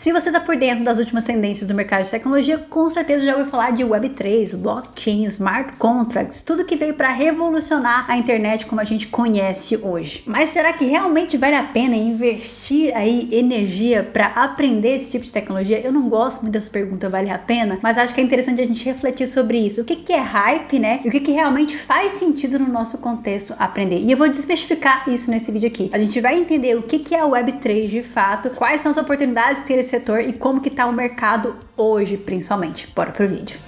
Se você está por dentro das últimas tendências do mercado de tecnologia, com certeza já ouviu falar de Web3, blockchain, smart contracts, tudo que veio para revolucionar a internet como a gente conhece hoje. Mas será que realmente vale a pena investir aí energia para aprender esse tipo de tecnologia? Eu não gosto muito dessa pergunta, vale a pena, mas acho que é interessante a gente refletir sobre isso. O que é hype, né? E o que realmente faz sentido no nosso contexto aprender. E eu vou desmistificar isso nesse vídeo aqui. A gente vai entender o que é o Web3 de fato, quais são as oportunidades que tem esse setor e como que tá o mercado hoje, principalmente. Bora pro vídeo.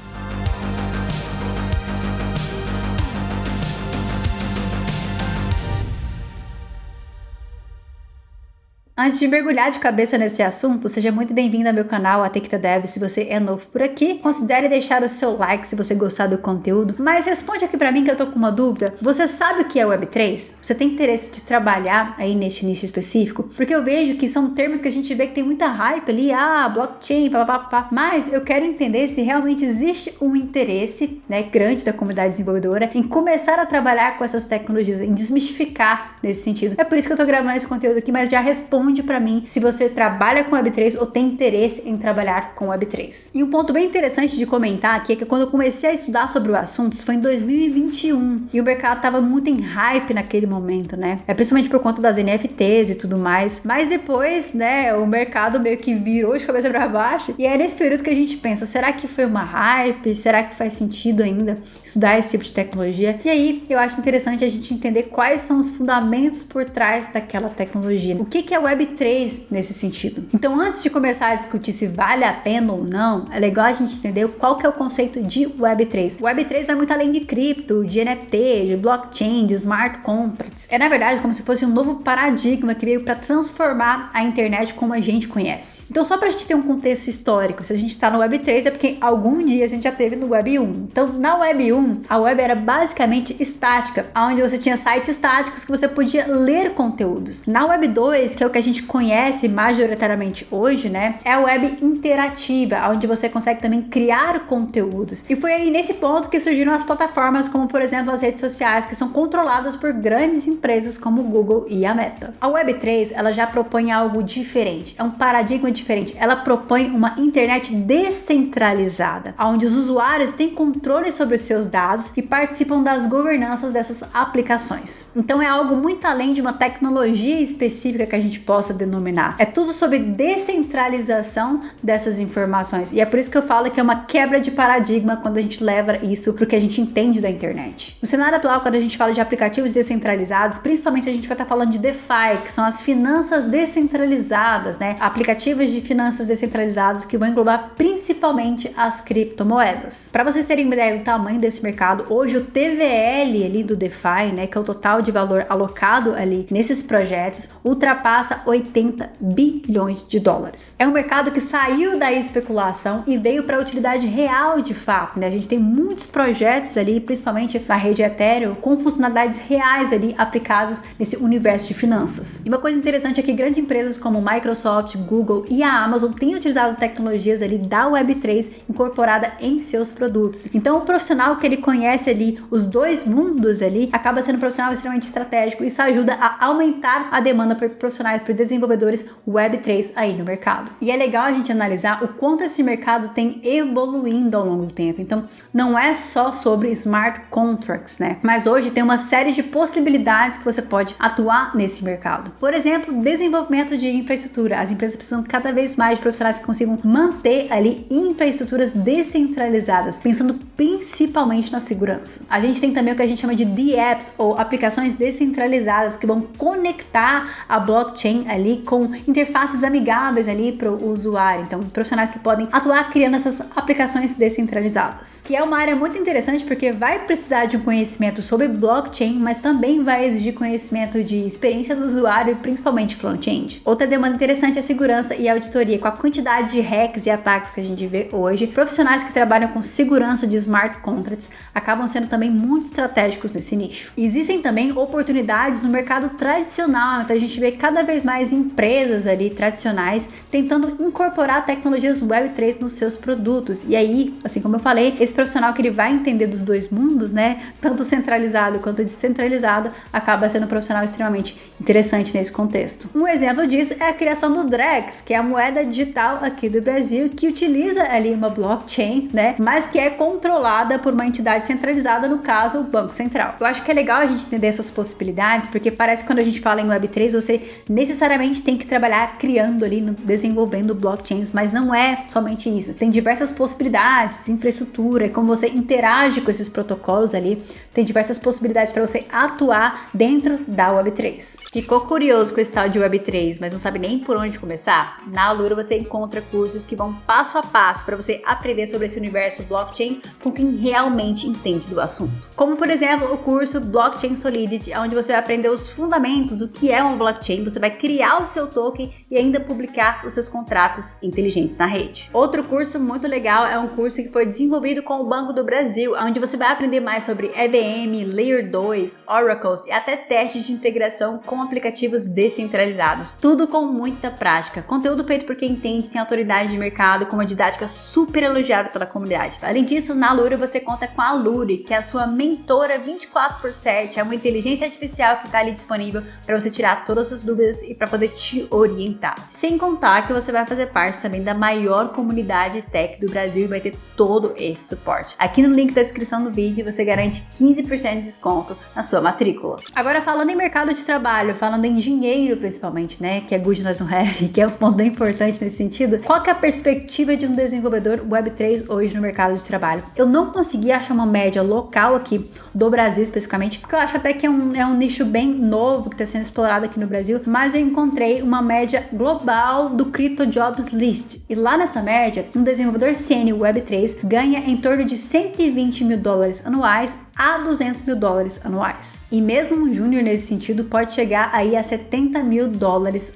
Antes de mergulhar de cabeça nesse assunto, seja muito bem-vindo ao meu canal, a Take Dev, se você é novo por aqui. Considere deixar o seu like se você gostar do conteúdo. Mas responde aqui pra mim que eu tô com uma dúvida. Você sabe o que é Web3? Você tem interesse de trabalhar aí neste nicho específico? Porque eu vejo que são termos que a gente vê que tem muita hype ali, blockchain, papapá. Mas eu quero entender se realmente existe um interesse, né, grande da comunidade desenvolvedora em começar a trabalhar com essas tecnologias, em desmistificar nesse sentido. É por isso que eu tô gravando esse conteúdo aqui, mas já responde para mim se você trabalha com Web3 ou tem interesse em trabalhar com Web3. E um ponto bem interessante de comentar aqui é que quando eu comecei a estudar sobre o assunto, isso foi em 2021 e o mercado estava muito em hype naquele momento, né? Principalmente por conta das NFTs e tudo mais. Mas depois, né, o mercado meio que virou de cabeça para baixo e é nesse período que a gente pensa, será que foi uma hype? Será que faz sentido ainda estudar esse tipo de tecnologia? E aí eu acho interessante a gente entender quais são os fundamentos por trás daquela tecnologia. O que é Web3 nesse sentido. Então, antes de começar a discutir se vale a pena ou não, é legal a gente entender qual que é o conceito de Web3. O Web3 vai muito além de cripto, de NFT, de blockchain, de smart contracts. É, na verdade, como se fosse um novo paradigma que veio para transformar a internet como a gente conhece. Então, só para a gente ter um contexto histórico, se a gente está no Web3 é porque algum dia a gente já teve no Web 1. Então, na Web 1, a web era basicamente estática, onde você tinha sites estáticos que você podia ler conteúdos. Na Web 2, que é o que a gente conhece majoritariamente hoje, né, é a web interativa, onde você consegue também criar conteúdos. E foi aí nesse ponto que surgiram as plataformas como, por exemplo, as redes sociais, que são controladas por grandes empresas como o Google e a Meta. A Web3, ela já propõe algo diferente, é um paradigma diferente. Ela propõe uma internet descentralizada, onde os usuários têm controle sobre os seus dados e participam das governanças dessas aplicações. Então é algo muito além de uma tecnologia específica que a gente possa denominar. É tudo sobre descentralização dessas informações. E é por isso que eu falo que é uma quebra de paradigma quando a gente leva isso para o que a gente entende da internet. No cenário atual, quando a gente fala de aplicativos descentralizados, principalmente a gente vai estar falando de DeFi, que são as finanças descentralizadas, né? Aplicativos de finanças descentralizadas que vão englobar principalmente as criptomoedas. Para vocês terem uma ideia do tamanho desse mercado, hoje o TVL ali do DeFi, né, que é o total de valor alocado ali nesses projetos, ultrapassa 80 bilhões de dólares. É um mercado que saiu da especulação e veio para a utilidade real de fato, né? A gente tem muitos projetos ali, principalmente na rede Ethereum, com funcionalidades reais ali aplicadas nesse universo de finanças. E uma coisa interessante é que grandes empresas como Microsoft, Google e a Amazon têm utilizado tecnologias ali da Web3 incorporada em seus produtos. Então o profissional que ele conhece ali os dois mundos ali acaba sendo um profissional extremamente estratégico e isso ajuda a aumentar a demanda por profissionais, por desenvolvedores Web3 aí no mercado. E é legal a gente analisar o quanto esse mercado tem evoluindo ao longo do tempo. Então, não é só sobre smart contracts, né? Mas hoje tem uma série de possibilidades que você pode atuar nesse mercado. Por exemplo, desenvolvimento de infraestrutura. As empresas precisam cada vez mais de profissionais que consigam manter ali infraestruturas descentralizadas, pensando principalmente na segurança. A gente tem também o que a gente chama de DApps, ou aplicações descentralizadas, que vão conectar a blockchain ali com interfaces amigáveis ali para o usuário. Então, profissionais que podem atuar criando essas aplicações descentralizadas. Que é uma área muito interessante porque vai precisar de um conhecimento sobre blockchain, mas também vai exigir conhecimento de experiência do usuário, principalmente front-end. Outra demanda interessante é a segurança e a auditoria. Com a quantidade de hacks e ataques que a gente vê hoje, profissionais que trabalham com segurança de smart contracts acabam sendo também muito estratégicos nesse nicho. Existem também oportunidades no mercado tradicional, então a gente vê cada vez mais mais empresas ali tradicionais tentando incorporar tecnologias Web3 nos seus produtos. E aí, assim como eu falei, esse profissional que ele vai entender dos dois mundos, né, tanto centralizado quanto descentralizado, acaba sendo um profissional extremamente interessante nesse contexto. Um exemplo disso é a criação do Drex, que é a moeda digital aqui do Brasil, que utiliza ali uma blockchain, né, mas que é controlada por uma entidade centralizada, no caso, o Banco Central. Eu acho que é legal a gente entender essas possibilidades, porque parece que quando a gente fala em Web3, você necessariamente tem que trabalhar criando ali, desenvolvendo blockchains, mas não é somente isso. Tem diversas possibilidades, infraestrutura, como você interage com esses protocolos ali, tem diversas possibilidades para você atuar dentro da Web3. Ficou curioso com esse tal de Web3, mas não sabe nem por onde começar? Na Alura você encontra cursos que vão passo a passo para você aprender sobre esse universo blockchain com quem realmente entende do assunto. Como, por exemplo, o curso Blockchain Solidity, onde você vai aprender os fundamentos, o que é uma blockchain, você vai criar o seu token e ainda publicar os seus contratos inteligentes na rede. Outro curso muito legal é um curso que foi desenvolvido com o Banco do Brasil, onde você vai aprender mais sobre EVM, Layer 2, Oracles e até testes de integração com aplicativos descentralizados. Tudo com muita prática. Conteúdo feito por quem entende, tem autoridade de mercado, com uma didática super elogiada pela comunidade. Além disso, na Alura você conta com a Luri, que é a sua mentora 24/7, é uma inteligência artificial que está ali disponível para você tirar todas as suas dúvidas e para poder te orientar. Sem contar que você vai fazer parte também da maior comunidade tech do Brasil e vai ter todo esse suporte. Aqui no link da descrição do vídeo você garante 15% de desconto na sua matrícula. Agora, falando em mercado de trabalho, falando em dinheiro principalmente, né, que é good nós não have, que é um ponto bem importante nesse sentido, qual que é a perspectiva de um desenvolvedor Web3 hoje no mercado de trabalho? Eu não consegui achar uma média local aqui do Brasil especificamente, porque eu acho até que é um nicho bem novo que está sendo explorado aqui no Brasil, mas eu encontrei uma média global do Crypto Jobs List, e lá nessa média, um desenvolvedor sênior Web3 ganha em torno de $120 mil anuais a $200 mil anuais. E mesmo um júnior nesse sentido pode chegar aí a $70 mil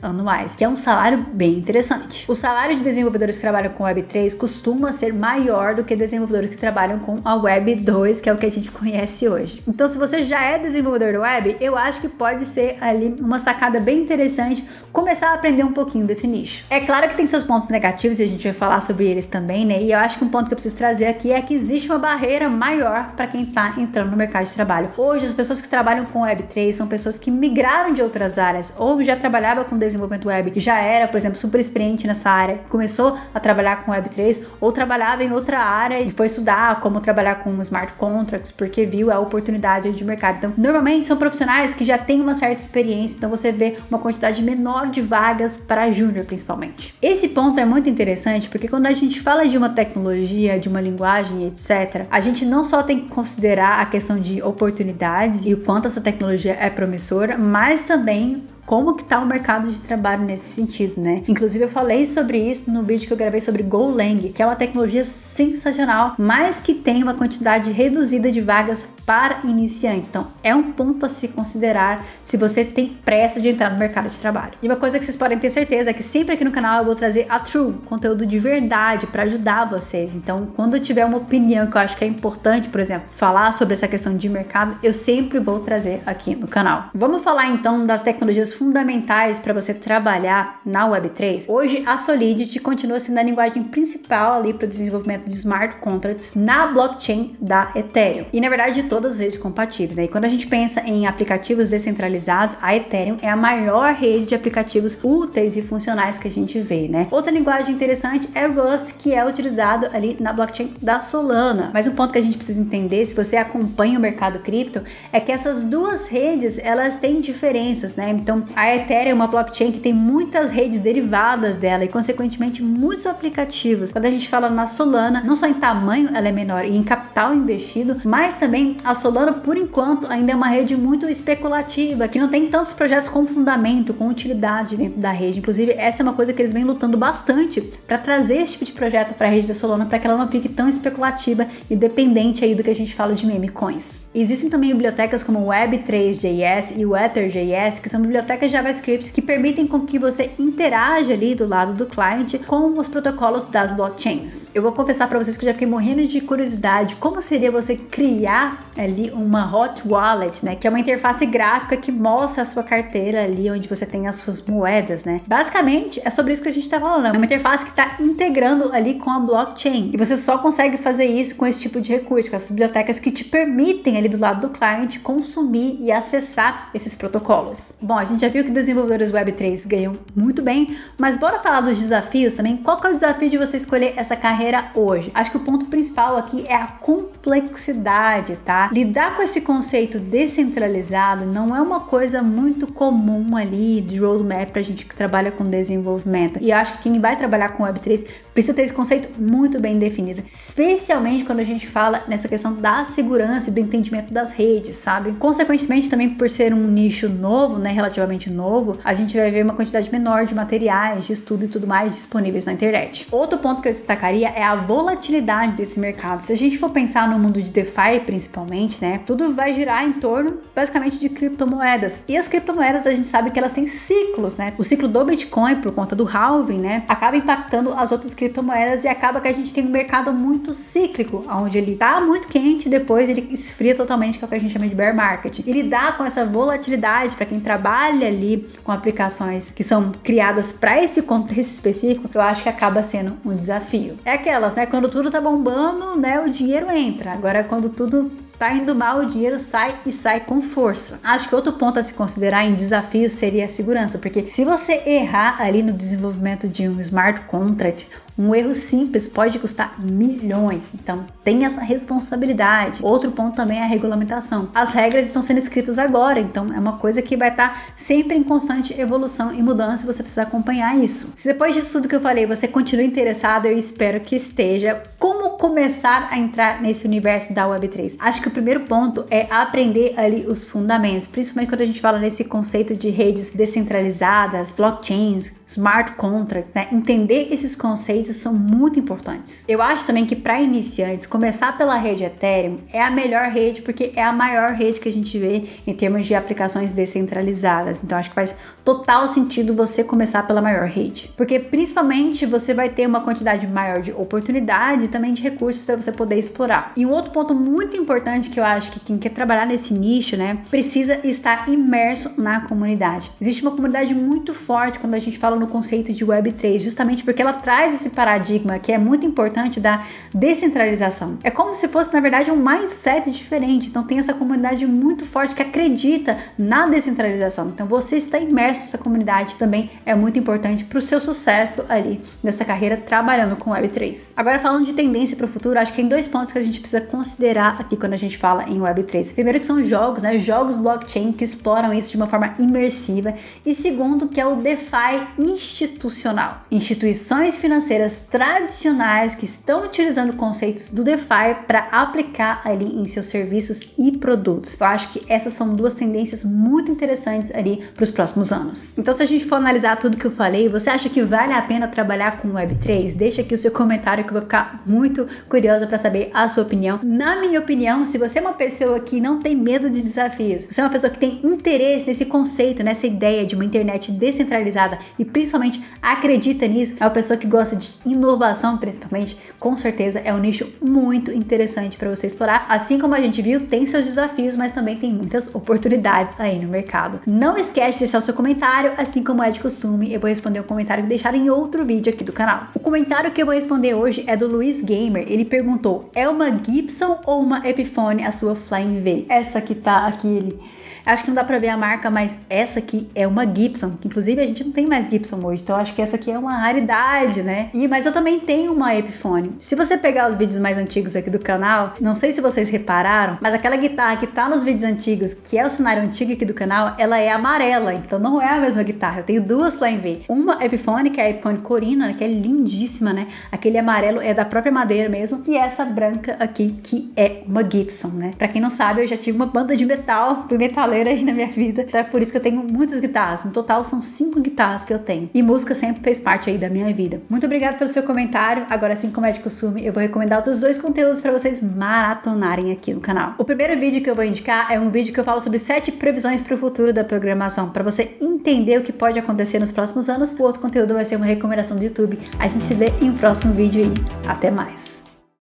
anuais, que é um salário bem interessante. O salário de desenvolvedores que trabalham com Web3 costuma ser maior do que desenvolvedores que trabalham com a Web 2, que é o que a gente conhece hoje. Então, se você já é desenvolvedor do Web, eu acho que pode ser ali uma sacada bem interessante começar a aprender um pouquinho desse nicho. É claro que tem seus pontos negativos e a gente vai falar sobre eles também, né? E eu acho que um ponto que eu preciso trazer aqui é que existe uma barreira maior para quem está entrando no mercado de trabalho. Hoje, as pessoas que trabalham com Web3 são pessoas que migraram de outras áreas, ou já trabalhava com desenvolvimento web, que já era, por exemplo, super experiente nessa área, começou a trabalhar com Web3, ou trabalhava em outra área e foi estudar como trabalhar com smart contracts, porque viu a oportunidade de mercado. Então, normalmente são profissionais que já têm uma certa experiência, então você vê uma quantidade menor de vagas para júnior, principalmente. Esse ponto é muito interessante, porque quando a gente fala de uma tecnologia, de uma linguagem, etc., a gente não só tem que considerar a questão de oportunidades e o quanto essa tecnologia é promissora, mas também como que tá o mercado de trabalho nesse sentido, né? Inclusive eu falei sobre isso no vídeo que eu gravei sobre Golang, que é uma tecnologia sensacional, mas que tem uma quantidade reduzida de vagas para iniciantes. Então é um ponto a se considerar se você tem pressa de entrar no mercado de trabalho. E uma coisa que vocês podem ter certeza é que sempre aqui no canal eu vou trazer a true, conteúdo de verdade para ajudar vocês. Então quando eu tiver uma opinião que eu acho que é importante, por exemplo, falar sobre essa questão de mercado, eu sempre vou trazer aqui no canal. Vamos falar então das tecnologias fundamentais para você trabalhar na Web3. Hoje a Solidity continua sendo a linguagem principal ali para o desenvolvimento de smart contracts na blockchain da Ethereum. E na verdade de todas as redes compatíveis, né? E quando a gente pensa em aplicativos descentralizados, a Ethereum é a maior rede de aplicativos úteis e funcionais que a gente vê, né? Outra linguagem interessante é Rust, que é utilizado ali na blockchain da Solana. Mas um ponto que a gente precisa entender, se você acompanha o mercado cripto, é que essas duas redes, elas têm diferenças, né? Então, a Ethereum é uma blockchain que tem muitas redes derivadas dela e, consequentemente, muitos aplicativos. Quando a gente fala na Solana, não só em tamanho ela é menor e em capital investido, mas também a Solana, por enquanto, ainda é uma rede muito especulativa, que não tem tantos projetos com fundamento, com utilidade dentro da rede. Inclusive, essa é uma coisa que eles vêm lutando bastante para trazer esse tipo de projeto para a rede da Solana, para que ela não fique tão especulativa e dependente aí do que a gente fala de meme coins. Existem também bibliotecas como o Web3.js e o Ether.js, que são bibliotecas JavaScript que permitem com que você interaja ali do lado do cliente com os protocolos das blockchains. Eu vou confessar para vocês que eu já fiquei morrendo de curiosidade como seria você criar ali uma hot wallet, né? Que é uma interface gráfica que mostra a sua carteira ali onde você tem as suas moedas, né? Basicamente, é sobre isso que a gente tá falando. É uma interface que tá integrando ali com a blockchain. E você só consegue fazer isso com esse tipo de recurso, com essas bibliotecas que te permitem ali do lado do cliente consumir e acessar esses protocolos. Bom, a gente já viu que desenvolvedores Web3 ganham muito bem, mas bora falar dos desafios também. Qual que é o desafio de você escolher essa carreira hoje? Acho que o ponto principal aqui é a complexidade, tá? Lidar com esse conceito descentralizado não é uma coisa muito comum ali de roadmap pra gente que trabalha com desenvolvimento. E eu acho que quem vai trabalhar com Web3 precisa ter esse conceito muito bem definido, especialmente quando a gente fala nessa questão da segurança e do entendimento das redes, sabe? Consequentemente, também por ser um nicho novo, né, relativamente novo, a gente vai ver uma quantidade menor de materiais, de estudo e tudo mais disponíveis na internet. Outro ponto que eu destacaria é a volatilidade desse mercado. Se a gente for pensar no mundo de DeFi principalmente, né, tudo vai girar em torno basicamente de criptomoedas. E as criptomoedas a gente sabe que elas têm ciclos, né? O ciclo do Bitcoin, por conta do halving, né, acaba impactando as outras criptomoedas e acaba que a gente tem um mercado muito cíclico, onde ele tá muito quente e depois ele esfria totalmente, que é o que a gente chama de bear market. E lidar com essa volatilidade para quem trabalha ali com aplicações que são criadas para esse contexto específico, eu acho que acaba sendo um desafio. É aquelas, né? Quando tudo tá bombando, né, o dinheiro entra. Agora, quando tudo tá indo mal, o dinheiro sai e sai com força. Acho que outro ponto a se considerar em desafio seria a segurança, porque se você errar ali no desenvolvimento de um smart contract, um erro simples pode custar milhões, então tem essa responsabilidade. Outro ponto também é a regulamentação. As regras estão sendo escritas agora, então é uma coisa que vai estar sempre em constante evolução e mudança e você precisa acompanhar isso. Se depois disso tudo que eu falei você continua interessado, eu espero que esteja. Como começar a entrar nesse universo da Web3? Acho que o primeiro ponto é aprender ali os fundamentos, principalmente quando a gente fala nesse conceito de redes descentralizadas, blockchains, smart contracts, né? Entender esses conceitos são muito importantes. Eu acho também que para iniciantes, começar pela rede Ethereum é a melhor rede, porque é a maior rede que a gente vê em termos de aplicações descentralizadas. Então acho que faz total sentido você começar pela maior rede, porque principalmente você vai ter uma quantidade maior de oportunidades e também de recursos para você poder explorar. E um outro ponto muito importante que eu acho que quem quer trabalhar nesse nicho, né, precisa estar imerso na comunidade. Existe uma comunidade muito forte quando a gente fala no conceito de Web3, justamente porque ela traz esse paradigma que é muito importante da descentralização. É como se fosse, na verdade, um mindset diferente. Então tem essa comunidade muito forte que acredita na descentralização. Então você estar imerso nessa comunidade também é muito importante para o seu sucesso ali nessa carreira trabalhando com Web3. Agora, falando de tendência para o futuro, acho que tem dois pontos que a gente precisa considerar aqui quando a gente fala em Web3. Primeiro, que são jogos, né? Jogos blockchain que exploram isso de uma forma imersiva. E segundo, que é o DeFi institucional. Instituições financeiras tradicionais que estão utilizando conceitos do DeFi para aplicar ali em seus serviços e produtos. Eu acho que essas são duas tendências muito interessantes ali para os próximos anos. Então, se a gente for analisar tudo que eu falei, você acha que vale a pena trabalhar com Web3? Deixa aqui o seu comentário que eu vou ficar muito curiosa para saber a sua opinião. Na minha opinião, se você é uma pessoa que não tem medo de desafios, você é uma pessoa que tem interesse nesse conceito, nessa ideia de uma internet descentralizada e principalmente acredita nisso, é uma pessoa que gosta de inovação principalmente, com certeza é um nicho muito interessante para você explorar. Assim como a gente viu, tem seus desafios, mas também tem muitas oportunidades aí no mercado. Não esquece de deixar o seu comentário, assim como é de costume, eu vou responder um comentário que deixaram em outro vídeo aqui do canal. O comentário que eu vou responder hoje é do Luiz Gamer. Ele perguntou: é uma Gibson ou uma Epiphone a sua Flying V? Essa que tá aqui, ele... Acho que não dá pra ver a marca, mas essa aqui é uma Gibson, que inclusive a gente não tem mais Gibson hoje, então acho que essa aqui é uma raridade, né? Mas eu também tenho uma Epiphone. Se você pegar os vídeos mais antigos aqui do canal, não sei se vocês repararam, mas aquela guitarra que tá nos vídeos antigos, que é o cenário antigo aqui do canal, ela é amarela, então não é a mesma guitarra. Eu tenho duas Flying V. Uma Epiphone, que é a Epiphone Corina, que é lindíssima, né? Aquele amarelo é da própria madeira mesmo, e essa branca aqui, que é uma Gibson, né? Pra quem não sabe, eu já tive uma banda de metal, fui metaleira aí na minha vida, então é por isso que eu tenho muitas guitarras. No total são 5 guitarras que eu tenho, e música sempre fez parte aí da minha vida. Muito obrigada pelo seu comentário. Agora, assim como é de costume, eu vou recomendar outros dois conteúdos para vocês maratonarem aqui no canal. O primeiro vídeo que eu vou indicar é um vídeo que eu falo sobre 7 previsões para o futuro da programação, para você entender o que pode acontecer nos próximos anos. O outro conteúdo vai ser uma recomendação do YouTube. A gente se vê em um próximo vídeo aí. Até mais!